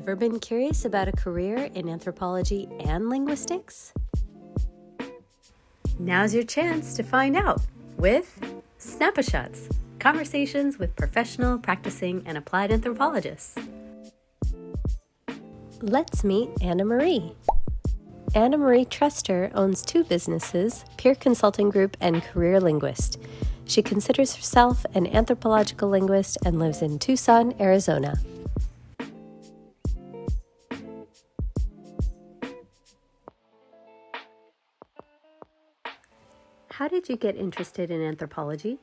Ever been curious about a career in anthropology and linguistics? Now's your chance to find out with sNAPAshots, conversations with professional, practicing, and applied anthropologists. Let's meet Anna Marie. Anna Marie Trester owns two businesses, Peer Consulting Group and Career Linguist. She considers herself an anthropological linguist and lives in Tucson, Arizona. How did you get interested in anthropology?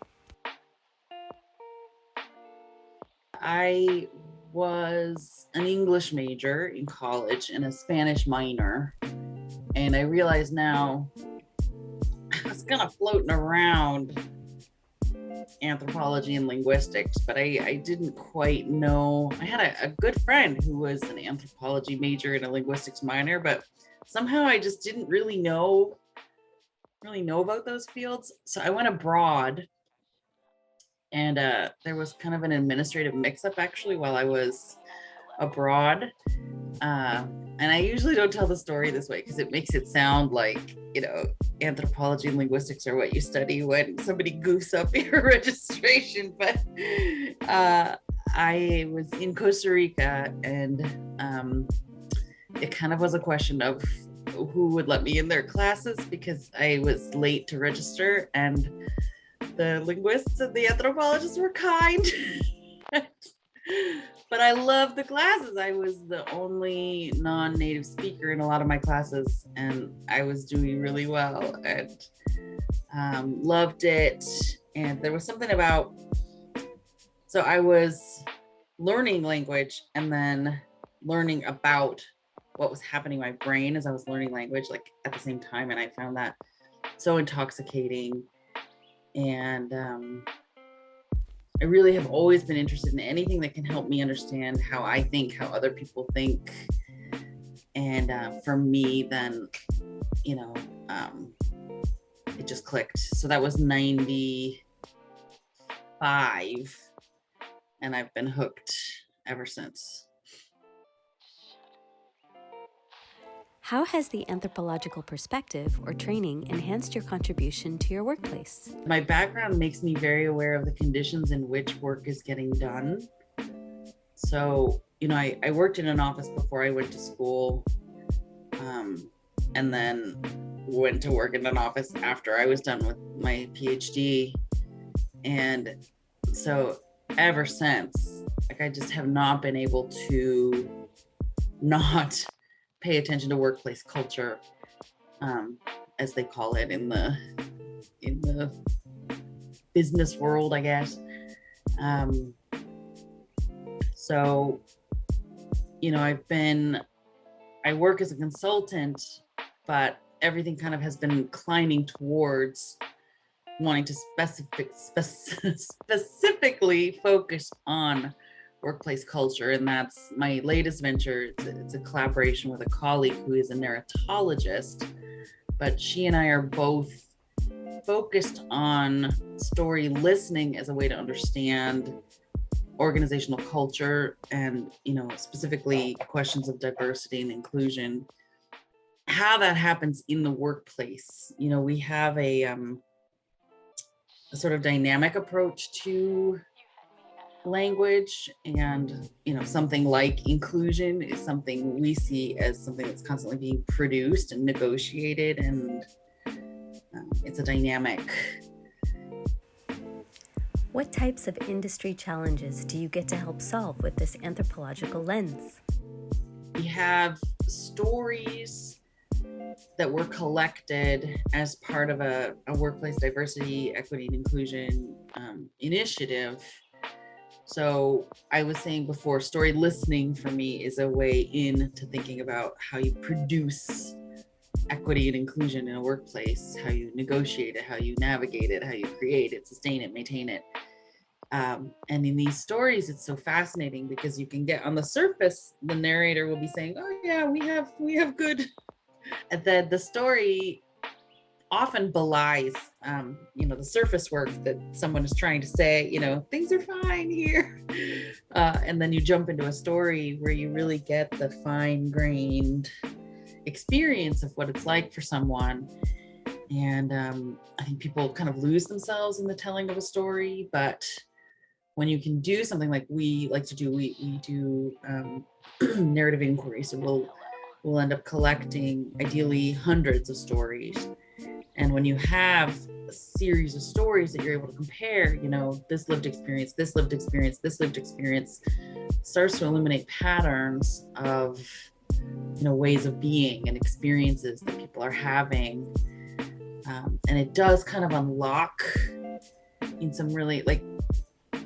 I was an English major in college and a Spanish minor. And I realize now I was kind of floating around anthropology and linguistics, but I didn't quite know. I had a good friend who was an anthropology major and a linguistics minor, but somehow I just didn't really know about those fields. So I went abroad, and there was kind of an administrative mix-up actually while I was abroad. And I usually don't tell the story this way because it makes it sound like, anthropology and linguistics are what you study when somebody goofs up your registration. But I was in Costa Rica, and it kind of was a question of who would let me in their classes because I was late to register, and the linguists and the anthropologists were kind. But I loved the classes. I was the only non-native speaker in a lot of my classes, and I was doing really well and loved it. And there was something about, so I was learning language and then learning about what was happening in my brain as I was learning language, like at the same time. And I found that so intoxicating. And I really have always been interested in anything that can help me understand how I think, how other people think. And for me, then, it just clicked. So that was 95, and I've been hooked ever since. How has the anthropological perspective or training enhanced your contribution to your workplace? My background makes me very aware of the conditions in which work is getting done. So, I worked in an office before I went to school, and then went to work in an office after I was done with my PhD. And so ever since, I just have not been able to not pay attention to workplace culture, as they call it in the business world, I guess. So, I work as a consultant, but everything kind of has been climbing towards wanting to specifically focus on workplace culture. And that's my latest venture. It's a collaboration with a colleague who is a narratologist, but she and I are both focused on story listening as a way to understand organizational culture and, specifically questions of diversity and inclusion, how that happens in the workplace. We have a sort of dynamic approach to language, and something like inclusion is something we see as something that's constantly being produced and negotiated, and it's a dynamic. What types of industry challenges do you get to help solve with this anthropological lens? We have stories that were collected as part of a workplace diversity, equity, and inclusion initiative. So I was saying before, story listening for me is a way into thinking about how you produce equity and inclusion in a workplace, how you negotiate it, how you navigate it, how you create it, sustain it, maintain it. And in these stories, it's so fascinating because you can get on the surface, the narrator will be saying, oh yeah, we have good. And then the story often belies, the surface work that someone is trying to say, things are fine here. And then you jump into a story where you really get the fine-grained experience of what it's like for someone. And I think people kind of lose themselves in the telling of a story. But when you can do something like we like to do, we do narrative inquiry. So we'll end up collecting ideally hundreds of stories. And when you have a series of stories that you're able to compare, this lived experience, this lived experience, this lived experience, starts to illuminate patterns of, ways of being and experiences that people are having. And it does kind of unlock in some really,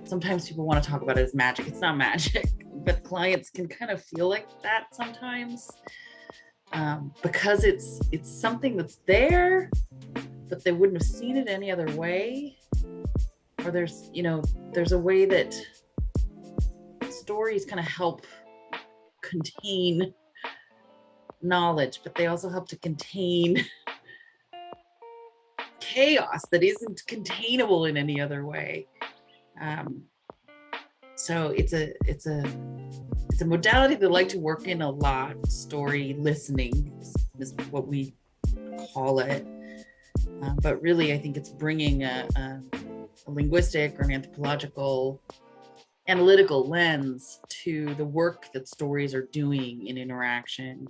sometimes people want to talk about it as magic. It's not magic, but clients can kind of feel like that sometimes. Because it's something that's there, but they wouldn't have seen it any other way. Or there's a way that stories kind of help contain knowledge, but they also help to contain chaos that isn't containable in any other way. So it's a modality that I like to work in a lot. Story listening is what we call it. But really, I think it's bringing a linguistic or an anthropological analytical lens to the work that stories are doing in interaction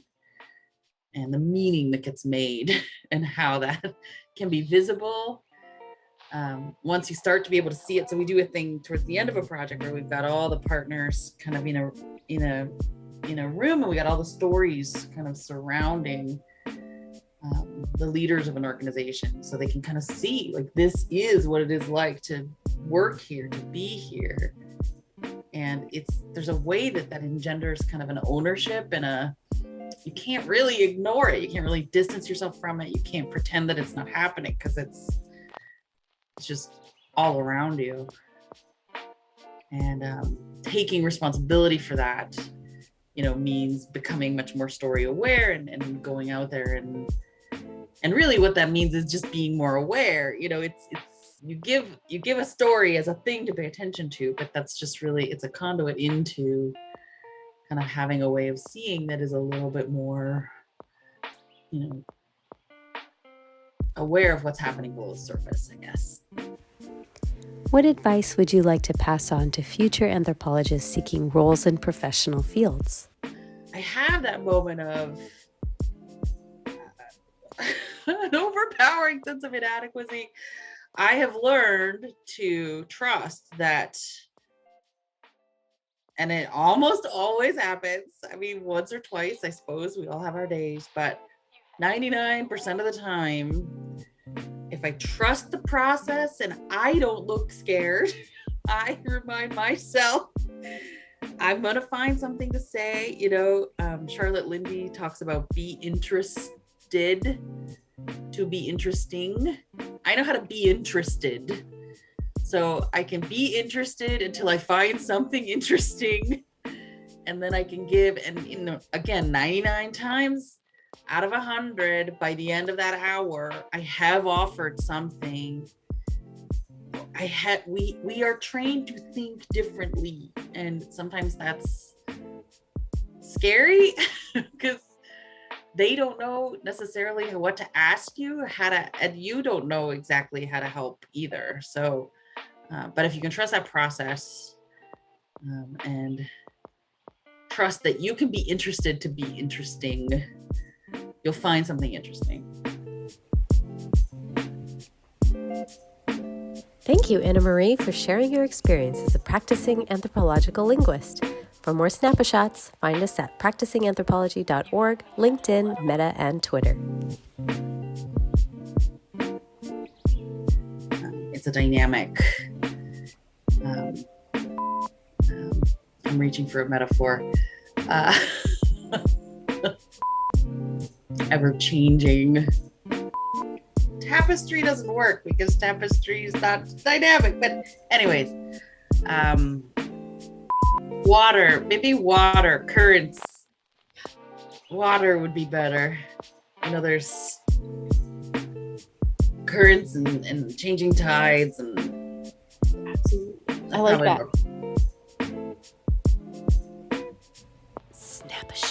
and the meaning that gets made and how that can be visible once you start to be able to see it. So we do a thing towards the end of a project where we've got all the partners kind of in a room, and we got all the stories kind of surrounding the leaders of an organization, so they can kind of see, this is what it is like to work here, to be here. And there's a way that engenders kind of an ownership and you can't really ignore it. You can't really distance yourself from it. You can't pretend that it's not happening, because it's just all around you. And taking responsibility for that, means becoming much more story aware and going out there and really what that means is just being more aware. It's you give a story as a thing to pay attention to, but that's just really, it's a conduit into kind of having a way of seeing that is a little bit more, aware of what's happening below the surface, I guess. What advice would you like to pass on to future anthropologists seeking roles in professional fields? I have that moment of an overpowering sense of inadequacy. I have learned to trust that, and it almost always happens. I mean, once or twice, I suppose we all have our days, but 99% of the time, if I trust the process and I don't look scared, I remind myself I'm going to find something to say. Charlotte Lindy talks about be interested to be interesting. I know how to be interested. So I can be interested until I find something interesting. And then I can give, and again, 99 times out of 100, by the end of that hour, I have offered something. We are trained to think differently, and sometimes that's scary because they don't know necessarily what to ask you, and you don't know exactly how to help either. So, but if you can trust that process and trust that you can be interested to be interesting, you'll find something interesting. Thank you, Anna Marie, for sharing your experience as a practicing anthropological linguist. For more SNAPAshots, find us at practicinganthropology.org, LinkedIn, Meta, and Twitter. It's a dynamic. I'm reaching for a metaphor. Ever-changing tapestry doesn't work because tapestry is not dynamic. But anyways, water, currents. Water would be better. There's currents and changing tides, and I like that. SNAPAshots.